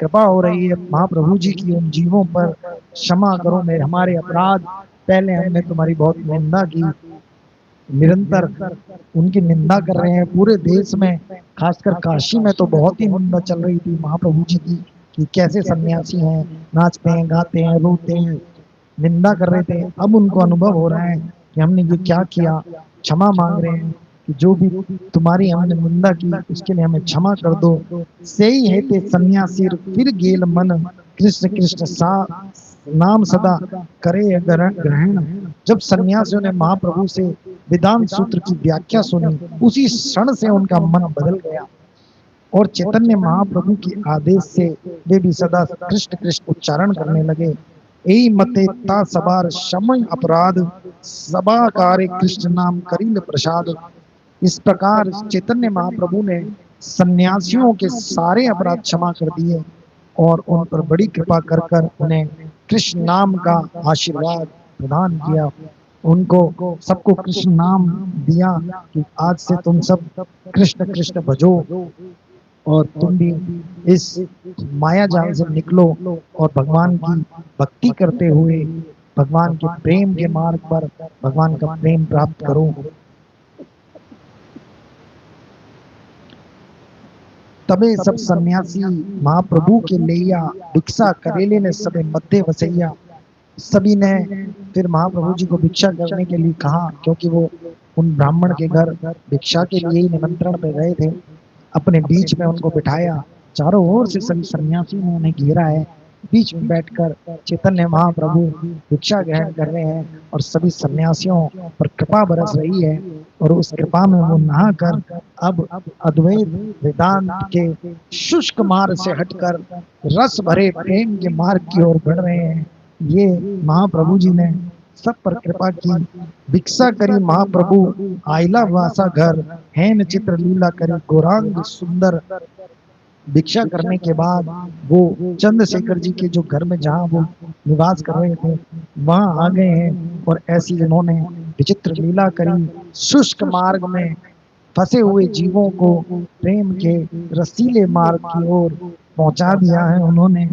कृपा हो रही है महाप्रभु जी की उन जीवों पर, क्षमा करो मेरे हमारे अपराध। पहले हमने तुम्हारी बहुत निंदा की, निरंतर उनकी निंदा कर रहे हैं पूरे देश में, खासकर काशी में तो बहुत ही निंदा चल रही थी महाप्रभु जी की कि कैसे सन्यासी हैं, नाचते हैं, गाते हैं, रोते हैं, निंदा कर रहे थे। अब उनको अनुभव हो रहा है कि हमने ये क्या किया, क्षमा मांग रहे हैं कि जो भी तुम्हारी हमने निंदा की उसके लिए हमें क्षमा कर दो। सही है ते सन्यासी फिर गेल मन, कृष्ण कृष्ण सा नाम सदा करे ग्रहण। जब सन्यासियों ने महाप्रभु से वेदांत सूत्र की व्याख्या सुनी, उसी क्षण से उनका मन बदल गया और चैतन्य महाप्रभु के आदेश से वे भी सदा कृष्ण कृष्ण उच्चारण करने लगे। यही मते ता सबार शमय अपराध, सबा कार्य कृष्ण नाम करिल प्रसाद। इस प्रकार चैतन्य महाप्रभु ने सन्यासियों के सारे अपराध क्षमा कर दिए और उन पर बड़ी कृपा कर कर उन्हें कृष्ण नाम का आशीर्वाद प्रदान किया। उनको सबको कृष्ण नाम दिया कि आज से तुम सब कृष्ण कृष्ण भजो और तुम भी इस माया जाल से निकलो और भगवान की भक्ति करते हुए भगवान के प्रेम के मार्ग पर भगवान का प्रेम प्राप्त करो। तबे सब सन्यासी महाप्रभु के लैया भिक्षा करेले ने सबे मध्य वसैया। सभी ने फिर महाप्रभु जी को भिक्षा करने के लिए कहा, क्योंकि वो उन ब्राह्मण के घर भिक्षा के लिए ही निमंत्रण पे गए थे। अपने बीच में उनको बिठाया, चारों ओर से सभी सन्यासियों ने उन्हें घेरा है। बीच में बैठकर चैतन्य महाप्रभु भिक्षा ग्रहण कर रहे हैं और सभी सन्यासियों पर कृपा बरस रही है। और उस कृपा में वो नहाकर अब अद्वैत वेदांत के शुष्क मार्ग से हटकर रस भरे प्रेम के मार्ग की ओर बढ़ रहे हैं। ये महाप्रभु जी ने सब पर कृपा की। भिक्षा करी महाप्रभु आइला वासा घर, हैन चित्र लीला करी गौरांग सुंदर। भिक्षा करने के बाद वो चंद्रशेखर जी के जो घर में जहाँ वो निवास कर रहे थे वहां आ गए हैं और ऐसी उन्होंने विचित्र लीला करी। शुष्क मार्ग में फंसे हुए जीवों को प्रेम के रसीले मार्ग की ओर पहुंचा दिया है उन्होंने।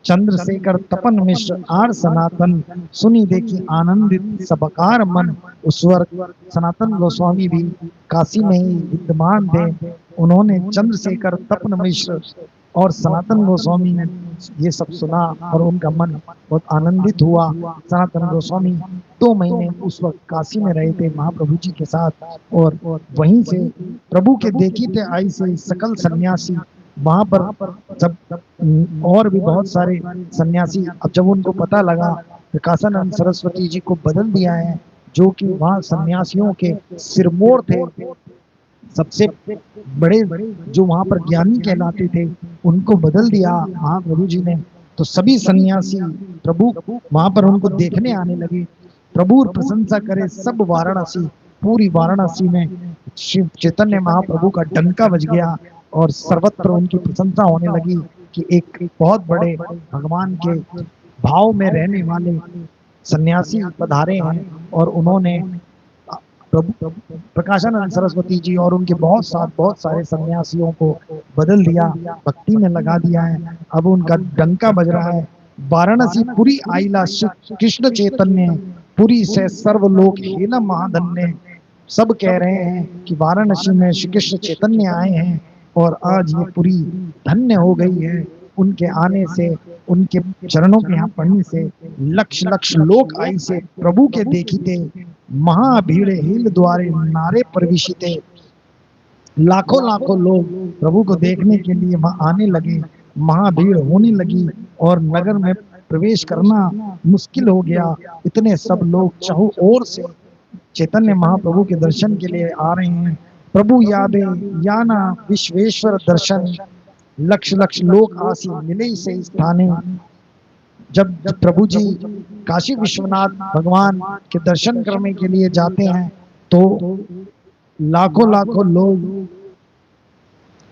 चंद्रशेखर तपन मिश्र आर सनातन, सुनी देखी आनंदित सबकार मन। उस वक्त सनातन गोस्वामी भी काशी में ही विद्यमान थे। उन्होंने चंद्रशेखर तपन मिश्र और सनातन गोस्वामी ने ये सब सुना और उनका मन बहुत आनंदित हुआ। सनातन गोस्वामी 2 महीने उस वक्त काशी में रहे थे महाप्रभु जी के साथ और वहीं से प्रभु के देखीते आई से सकल सन्यासी वहां पर सब और भी बहुत सारे सन्यासी, अब जब उनको पता लगा प्रकाशानंद सरस्वती जी को बदल दिया है, जो कि वहां सन्यासियों के सिरमौर थे, सबसे बड़े जो वहां पर ज्ञानी कहलाते थे, उनको बदल दिया महाप्रभु जी ने। तो सभी सन्यासी प्रभु वहां पर उनको देखने आने लगे। प्रभु प्रशंसा करे सब वाराणसी, पूरी वाराणसी में शिव चैतन्य महाप्रभु का डंका बज गया और सर्वत्र उनकी प्रशंसा होने लगी कि एक बहुत बड़े भगवान के भाव में रहने वाले सन्यासी पधारे हैं। और उन्होंने प्रभु प्रकाशानंद सरस्वती जी और उनके बहुत सारे सन्यासियों को बदल दिया, भक्ति में लगा दिया है। अब उनका डंका बज रहा है, वाराणसी पुरी आइला कृष्ण चैतन्य, पुरी से सर्वलोक हेन महाधन्य। सब कह रहे हैं कि वाराणसी में श्री कृष्ण चैतन्य आए हैं और आज ये पुरी धन्य हो गई है उनके आने से, उनके चरणों के यहाँ पढ़ने से। लक्ष लक्ष लोक आई से प्रभु के देखीते, महाभीड़ हिल द्वारे नारे प्रविशिते। लाखों लाखों लोग प्रभु को देखने के लिए वहां आने लगे, महाभीड़ होने लगी और नगर में प्रवेश करना मुश्किल हो गया। इतने सब लोग चारों ओर से चैतन्य महाप्रभु के दर्शन के लिए आ रहे हैं। प्रभु याबे याना विश्वेश्वर दर्शन, लक्ष लक्ष लोग आसी मिले से स्थाने। जब प्रभु जी काशी विश्वनाथ भगवान के दर्शन करने के लिए जाते हैं तो लाखों लाखों लोग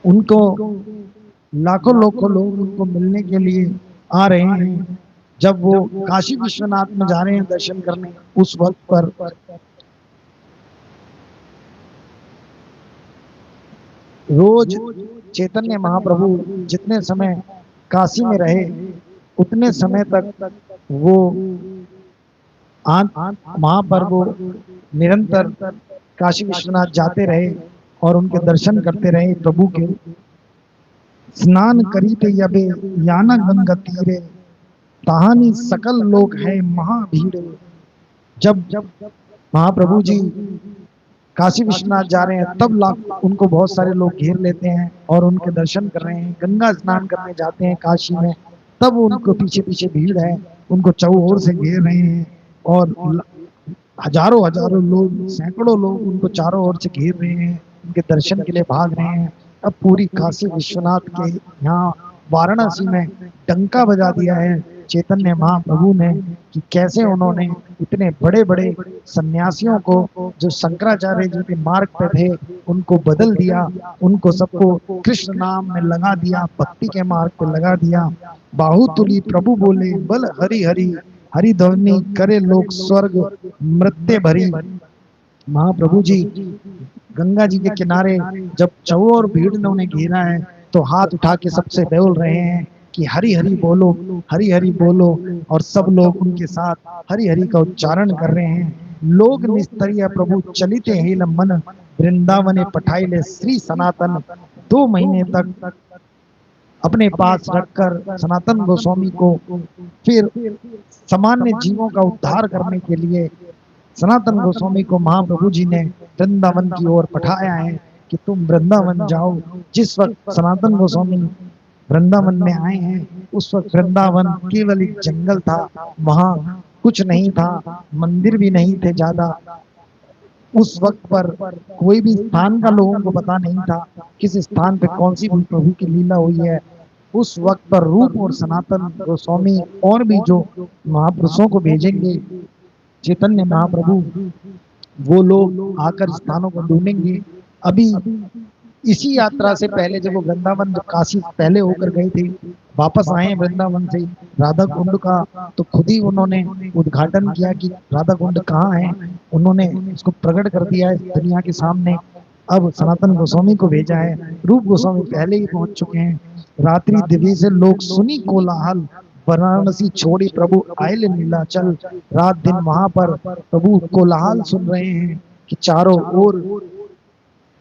उनको लाखों लोग उनको मिलने के लिए आ रहे हैं। जब वो काशी विश्वनाथ में जा रहे हैं दर्शन करने, उस वक्त पर रोज चैतन्य महाप्रभु जितने समय काशी में रहे, उतने समय तक वो वहां पर वो निरंतर काशी विश्वनाथ जाते रहे और उनके दर्शन करते रहे प्रभु के। स्नान करीते यबे याना गंगा तीरे, कहानी सकल लोग है महाभीड़। जब महाप्रभु जी काशी विश्वनाथ जा रहे हैं तब उनको बहुत सारे लोग घेर लेते हैं और उनके दर्शन कर रहे हैं। गंगा स्नान करने जाते हैं काशी में, तब उनको पीछे पीछे भीड़ है, उनको चौओर से घेर रहे हैं और हजारों हजारों लोग, सैकड़ों लोग उनको चारों ओर से घेर रहे हैं, उनके दर्शन के लिए भाग रहे हैं। अब पूरी काशी विश्वनाथ के यहाँ वाराणसी में डंका बजा दिया है चैतन्य महाप्रभु ने कि कैसे उन्होंने इतने बड़े बड़े सन्यासियों को जो शंकराचार्य जी के मार्ग पे थे उनको बदल दिया, उनको सबको कृष्ण नाम में लगा दिया, भक्ति के मार्ग पे लगा दिया। बाहुतुली प्रभु बोले बल हरि हरि, हरि ध्वनि करे लोग स्वर्ग मृत्य भरी। महाप्रभु जी गंगा जी के किनारे जब चौर भीड़ ने उन्हें घेरा है तो हाथ उठा के सबसे बोल रहे हैं कि हरि हरि बोलो, हरि हरि बोलो, और सब लोग उनके साथ हरि हरि का उच्चारण कर रहे हैं। लोग निस्तरीय प्रभु चलिते हेल मन, वृंदावने पठाइले श्री सनातन। 2 महीने तक अपने पास रखकर सनातन गोस्वामी को फिर सामान्य जीवों का उद्धार करने के लिए सनातन गोस्वामी को महाप्रभु जी ने वृंदावन की ओर पठाया है कि तुम वृंदावन जाओ। जिस वक्त सनातन गोस्वामी वृंदावन में आए हैं उस वक्त वृंदावन केवल एक जंगल था, वहां कुछ नहीं था, मंदिर भी नहीं थे ज्यादा। उस वक्त पर कोई भी स्थान का लोगों को पता नहीं था, किस स्थान पे कौन सी प्रभु की लीला हुई है। उस वक्त पर रूप और सनातन गोस्वामी और भी जो महापुरुषों को भेजेंगे चैतन्य महाप्रभु, वो लोग आकर स्थानों को ढूंढेंगे। अभी इसी यात्रा से पहले जब वो वृंदावन, जब काशी पहले होकर गए थे, वापस आए वृंदावन से राधा कुंड का, तो खुद ही उन्होंने उद्घाटन किया कि राधा कुंड कहाँ है, उन्होंने उसको प्रकट कर दिया है दुनिया के सामने। अब सनातन गोस्वामी को भेजा है, रूप गोस्वामी पहले ही पहुंच चुके हैं। रात्रि दिव्य से लोग सुनी कोलाहल, वाराणसी छोड़ी प्रभु आयल नीलाचल। रात दिन वहां पर प्रभु कोलाहल सुन रहे हैं कि चारों ओर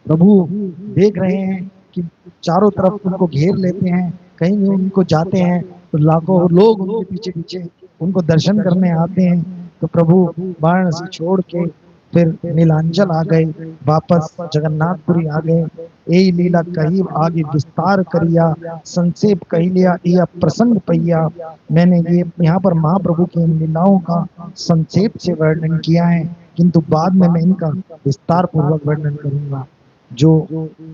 प्रभु देख रहे हैं कि चारों तरफ उनको घेर लेते हैं, कहीं भी उनको जाते हैं तो लाखों लोग उनके पीछे पीछे उनको दर्शन करने आते हैं। तो प्रभु वाराणसी छोड़ के फिर नीलांचल आ गए, वापस जगन्नाथपुरी आ गए। यही लीला कही आगे विस्तार करिया, संक्षेप कही लिया यह प्रसंग पैया। मैंने ये यहाँ पर महाप्रभु की लीलाओं का संक्षेप से वर्णन किया है, किंतु बाद में मैं इनका विस्तार पूर्वक वर्णन करूंगा। जो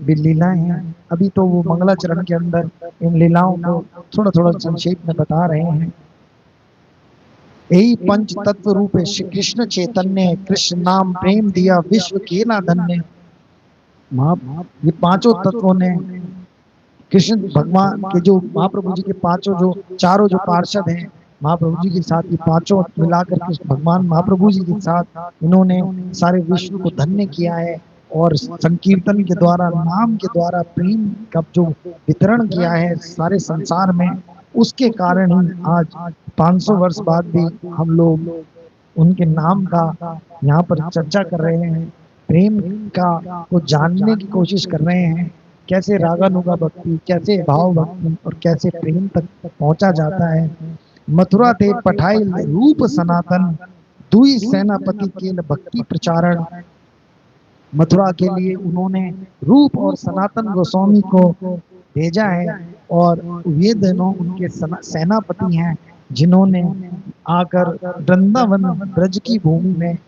भी लीलाएं हैं अभी तो वो मंगलाचरण के अंदर इन लीलाओं को थोड़ा थोड़ा संक्षेप में बता रहे हैं। यही पंच तत्व रूप श्री कृष्ण चैतन्य, कृष्ण नाम प्रेम दिया विश्व के ना धन्य। ये पांचों तत्वों ने कृष्ण भगवान के जो महाप्रभु जी के पांचों जो चारों जो पार्षद हैं महाप्रभु जी के साथ, ये पांचों मिलाकर कृष्ण भगवान महाप्रभु जी के साथ इन्होंने सारे विश्व को धन्य किया है और संकीर्तन के द्वारा, नाम के द्वारा प्रेम का जो वितरण किया है सारे संसार में, उसके कारण ही आज 500 वर्ष बाद भी हम लोग उनके नाम का यहाँ पर चर्चा कर रहे हैं, प्रेम का को जानने की कोशिश कर रहे हैं, कैसे रागानुगा भक्ति, कैसे भाव भक्ति और कैसे प्रेम तक पहुंचा जाता है। मथुरा ते पठाई रूप सनातन, दुई सेनापति के भक्ति प्रचारण। मथुरा के लिए उन्होंने रूप और सनातन गोस्वामी को भेजा है और ये दोनों उनके सेनापति हैं जिन्होंने आकर वृंदावन ब्रज की भूमि में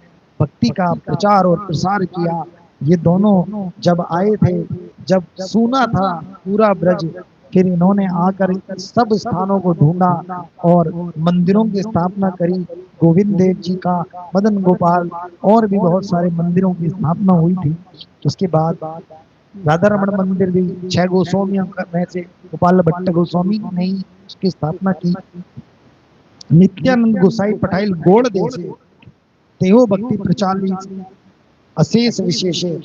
भक्ति का प्रचार और प्रसार किया। ये दोनों जब आए थे, जब सुना था पूरा ब्रज, फिर इन्होंने आकर सब स्थानों को ढूंढा और मंदिरों की स्थापना करी। गोविंद देव जी का, मदन गोपाल और भी बहुत सारे मंदिरों की स्थापना हुई थी। उसके बाद राधा रमण मंदिर भी 6 गोस्वामियों में से गोपाल भट्ट गोस्वामी ने ही उसकी स्थापना की। नित्यानंद गोसाई पठाइल गोड़ देसे, तेहो भक्ति प्रचाली अशेष विशेषे।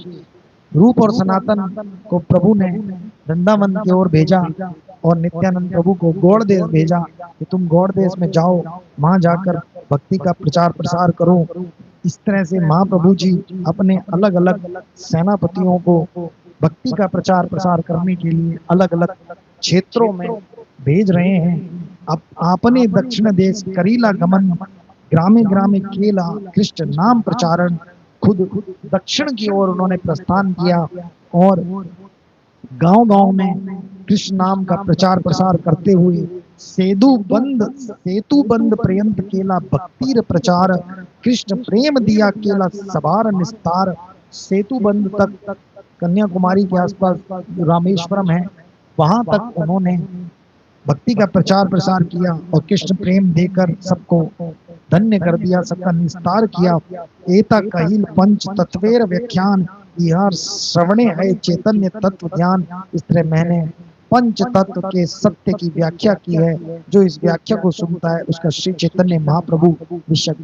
रूप और सनातन को प्रभु ने वृंदावन की ओर भेजा और नित्यानंद प्रभु को गौड़ देश भेजा कि तुम गौड़ देश में जाओ, वहां जाकर भक्ति का प्रचार प्रसार करो। इस तरह से महाप्रभु जी अपने अलग अलग सेनापतियों को भक्ति का प्रचार प्रसार करने के लिए अलग अलग क्षेत्रों में भेज रहे हैं। अब आपने दक्षिण देश करीला गमन, ग्रामे ग्रामे केला कृष्ण नाम प्रचारण, खुद दक्षिण की ओर उन्होंने प्रस्थान किया और गांव गांव में कृष्ण नाम का प्रचार प्रसार करते हुए सेतु बंद पर्यंत केला भक्तिर प्रचार, कृष्ण प्रेम दिया केला सबार निस्तार। सेतु बंद तक कन्याकुमारी के आसपास रामेश्वरम है, वहां तक उन्होंने भक्ति का प्रचार प्रसार किया और कृष्ण प्रेम देकर सबको धन्य कर दिया, सबका निस्तार किया। एता कहिल पंच तत्वेर व्याख्यान, यह श्रवणे है चैतन्य तत्व ज्ञान। इस तरह मैंने पंच तत्व के सत्य की व्याख्या की है। जो इस व्याख्या को सुनता है उसका श्री चैतन्य महाप्रभु विषय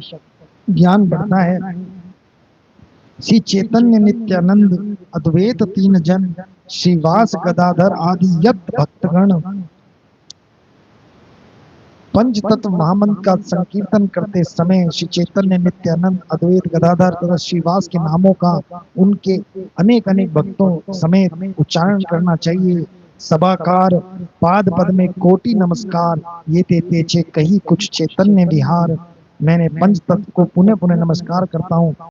ज्ञान बढ़ता है। श्री चैतन्य नित्यानंद अद्वैत तीन जन, श्रीवास गदाधर आदि यत भक्तगण पंच तत्व महामंत्र का संकीर्तन करते समय श्री चैतन्य नित्यानंद अद्वैत गदाधर तथा श्रीवास के नामों का उनके अनेक अनेक भक्तों समेत उच्चारण करना चाहिए। सभाकार पाद पद में कोटि नमस्कार, ये तेचे कही कुछ चैतन्य विहार। मैंने पंच तत्व को पुनः पुनः नमस्कार करता हूँ।